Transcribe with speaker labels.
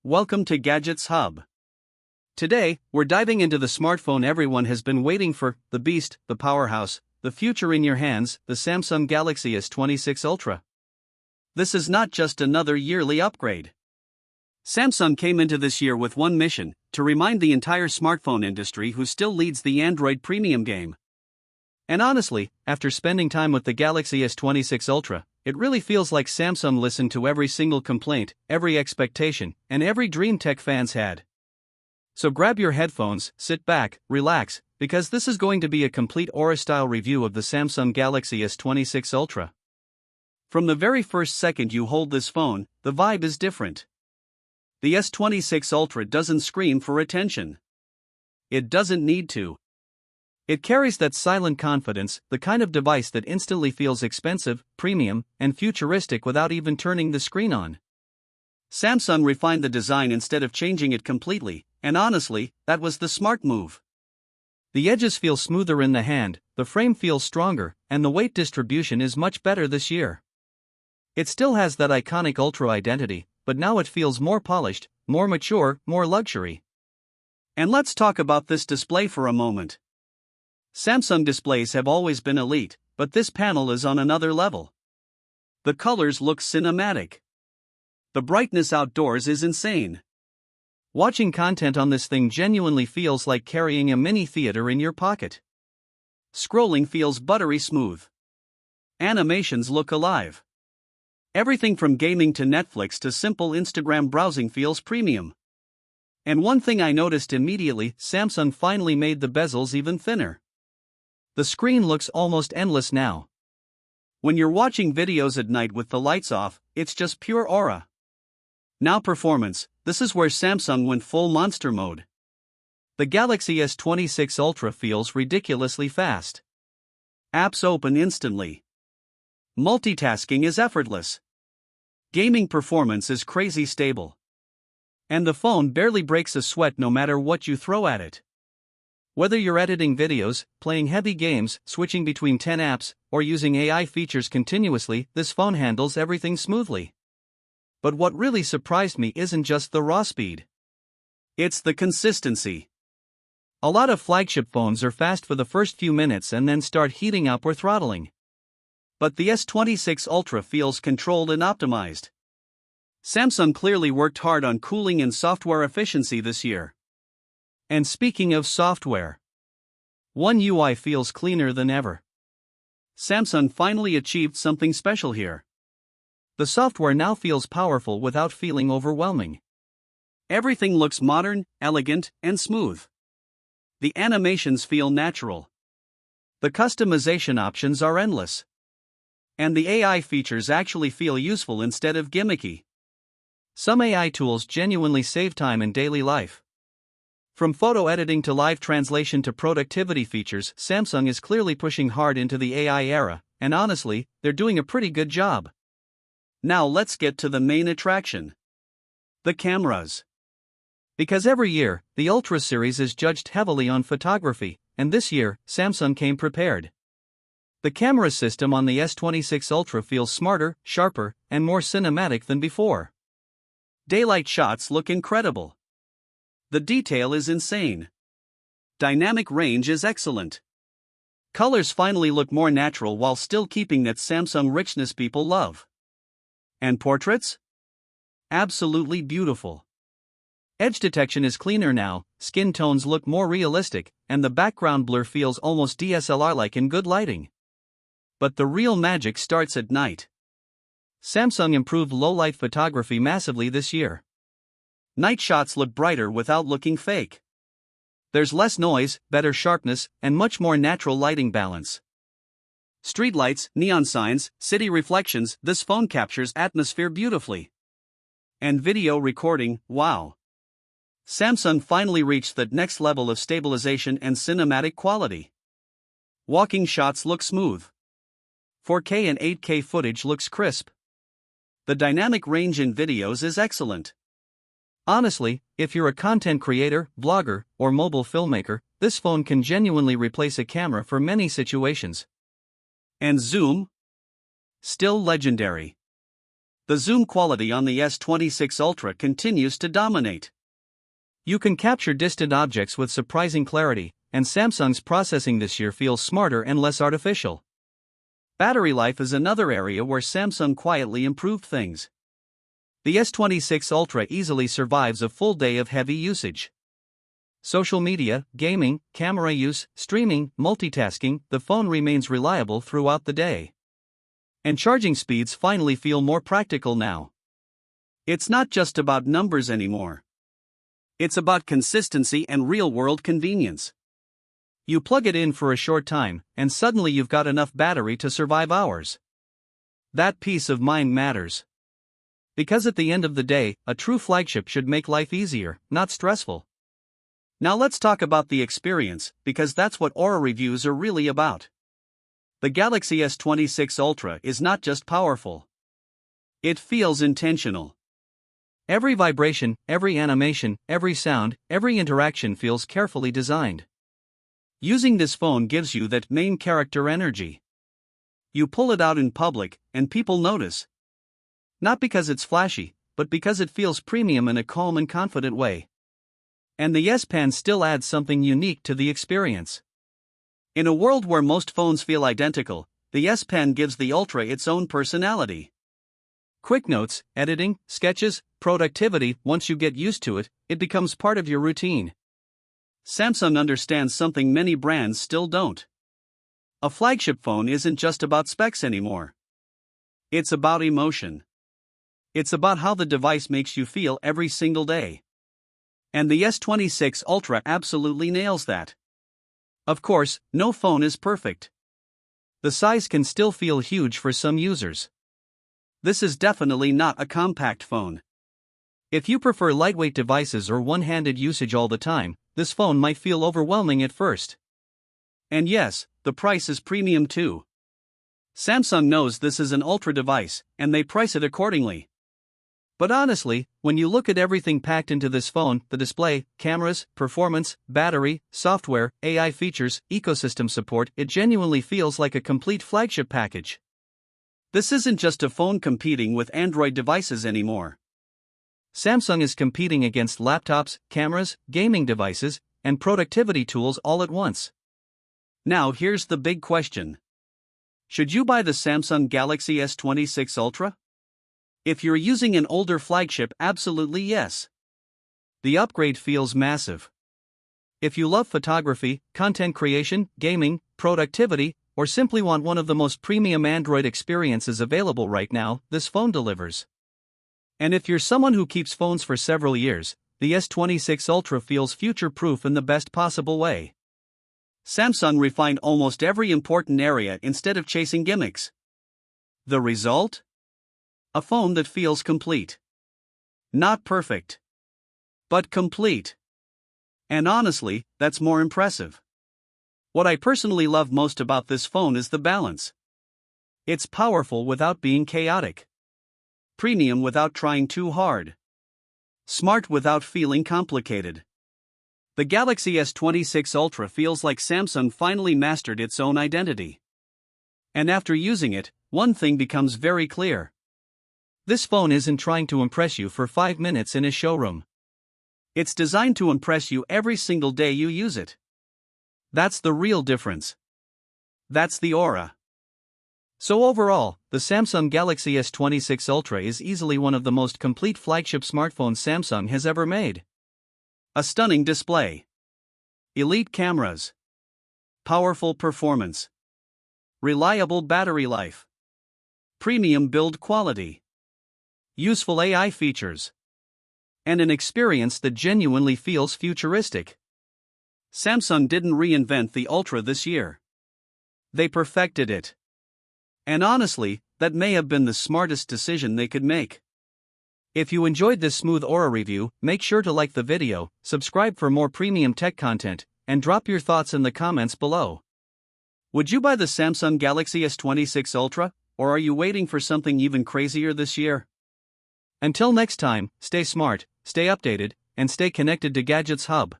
Speaker 1: Welcome to Gadgets Hub. Today, we're diving into the smartphone everyone has been waiting for, the beast, the powerhouse, the future in your hands, the Samsung Galaxy S26 Ultra. This is not just another yearly upgrade. Samsung came into this year with one mission: to remind the entire smartphone industry who still leads the Android premium game. And honestly, after spending time with the Galaxy S26 Ultra, it really feels like Samsung listened to every single complaint, every expectation, and every dream tech fans had. So grab your headphones, sit back, relax, because this is going to be a complete Aura-style review of the Samsung Galaxy S26 Ultra. From the very first second you hold this phone, the vibe is different. The S26 Ultra doesn't scream for attention. It doesn't need to. It carries that silent confidence, the kind of device that instantly feels expensive, premium, and futuristic without even turning the screen on. Samsung refined the design instead of changing it completely, and honestly, that was the smart move. The edges feel smoother in the hand, the frame feels stronger, and the weight distribution is much better this year. It still has that iconic Ultra identity, but now it feels more polished, more mature, more luxury. And let's talk about this display for a moment. Samsung displays have always been elite, but this panel is on another level. The colors look cinematic. The brightness outdoors is insane. Watching content on this thing genuinely feels like carrying a mini theater in your pocket. Scrolling feels buttery smooth. Animations look alive. Everything from gaming to Netflix to simple Instagram browsing feels premium. And one thing I noticed immediately: Samsung finally made the bezels even thinner. The screen looks almost endless now. When you're watching videos at night with the lights off, it's just pure aura. Now performance, this is where Samsung went full monster mode. The Galaxy S26 Ultra feels ridiculously fast. Apps open instantly. Multitasking is effortless. Gaming performance is crazy stable. And the phone barely breaks a sweat no matter what you throw at it. Whether you're editing videos, playing heavy games, switching between 10 apps, or using AI features continuously, this phone handles everything smoothly. But what really surprised me isn't just the raw speed. It's the consistency. A lot of flagship phones are fast for the first few minutes and then start heating up or throttling. But the S26 Ultra feels controlled and optimized. Samsung clearly worked hard on cooling and software efficiency this year. And speaking of software, One UI feels cleaner than ever. Samsung finally achieved something special here. The software now feels powerful without feeling overwhelming. Everything looks modern, elegant, and smooth. The animations feel natural. The customization options are endless. And the AI features actually feel useful instead of gimmicky. Some AI tools genuinely save time in daily life. From photo editing to live translation to productivity features, Samsung is clearly pushing hard into the AI era, and honestly, they're doing a pretty good job. Now let's get to the main attraction: the cameras. Because every year, the Ultra series is judged heavily on photography, and this year, Samsung came prepared. The camera system on the S26 Ultra feels smarter, sharper, and more cinematic than before. Daylight shots look incredible. The detail is insane. Dynamic range is excellent. Colors finally look more natural while still keeping that Samsung richness people love. And portraits? Absolutely beautiful. Edge detection is cleaner now, skin tones look more realistic, and the background blur feels almost DSLR-like in good lighting. But the real magic starts at night. Samsung improved low-light photography massively this year. Night shots look brighter without looking fake. There's less noise, better sharpness, and much more natural lighting balance. Streetlights, neon signs, city reflections, this phone captures atmosphere beautifully. And video recording, wow. Samsung finally reached that next level of stabilization and cinematic quality. Walking shots look smooth. 4K and 8K footage looks crisp. The dynamic range in videos is excellent. Honestly, if you're a content creator, blogger, or mobile filmmaker, this phone can genuinely replace a camera for many situations. And zoom? Still legendary. The zoom quality on the S26 Ultra continues to dominate. You can capture distant objects with surprising clarity, and Samsung's processing this year feels smarter and less artificial. Battery life is another area where Samsung quietly improved things. The S26 Ultra easily survives a full day of heavy usage. Social media, gaming, camera use, streaming, multitasking, the phone remains reliable throughout the day. And charging speeds finally feel more practical now. It's not just about numbers anymore. It's about consistency and real-world convenience. You plug it in for a short time, and suddenly you've got enough battery to survive hours. That peace of mind matters. Because at the end of the day, a true flagship should make life easier, not stressful. Now let's talk about the experience, because that's what Aura reviews are really about. The Galaxy S26 Ultra is not just powerful. It feels intentional. Every vibration, every animation, every sound, every interaction feels carefully designed. Using this phone gives you that main character energy. You pull it out in public, and people notice. Not because it's flashy, but because it feels premium in a calm and confident way. And the S Pen still adds something unique to the experience. In a world where most phones feel identical, the S Pen gives the Ultra its own personality. Quick notes, editing, sketches, productivity, once you get used to it, it becomes part of your routine. Samsung understands something many brands still don't. A flagship phone isn't just about specs anymore. It's about emotion. It's about how the device makes you feel every single day. And the S26 Ultra absolutely nails that. Of course, no phone is perfect. The size can still feel huge for some users. This is definitely not a compact phone. If you prefer lightweight devices or one-handed usage all the time, this phone might feel overwhelming at first. And yes, the price is premium too. Samsung knows this is an Ultra device, and they price it accordingly. But honestly, when you look at everything packed into this phone, the display, cameras, performance, battery, software, AI features, ecosystem support, it genuinely feels like a complete flagship package. This isn't just a phone competing with Android devices anymore. Samsung is competing against laptops, cameras, gaming devices, and productivity tools all at once. Now here's the big question. Should you buy the Samsung Galaxy S26 Ultra? If you're using an older flagship, absolutely yes. The upgrade feels massive. If you love photography, content creation, gaming, productivity, or simply want one of the most premium Android experiences available right now, this phone delivers. And if you're someone who keeps phones for several years, the S26 Ultra feels future-proof in the best possible way. Samsung refined almost every important area instead of chasing gimmicks. The result? A phone that feels complete. Not perfect, but complete. And honestly, that's more impressive. What I personally love most about this phone is the balance. It's powerful without being chaotic. Premium without trying too hard. Smart without feeling complicated. The Galaxy S26 Ultra feels like Samsung finally mastered its own identity. And after using it, one thing becomes very clear. This phone isn't trying to impress you for 5 minutes in a showroom. It's designed to impress you every single day you use it. That's the real difference. That's the aura. So overall, the Samsung Galaxy S26 Ultra is easily one of the most complete flagship smartphones Samsung has ever made. A stunning display. Elite cameras. Powerful performance. Reliable battery life. Premium build quality. Useful AI features. And an experience that genuinely feels futuristic. Samsung didn't reinvent the Ultra this year. They perfected it. And honestly, that may have been the smartest decision they could make. If you enjoyed this smooth Aura review, make sure to like the video, subscribe for more premium tech content, and drop your thoughts in the comments below. Would you buy the Samsung Galaxy S26 Ultra, or are you waiting for something even crazier this year? Until next time, stay smart, stay updated, and stay connected to Gadgets Hub.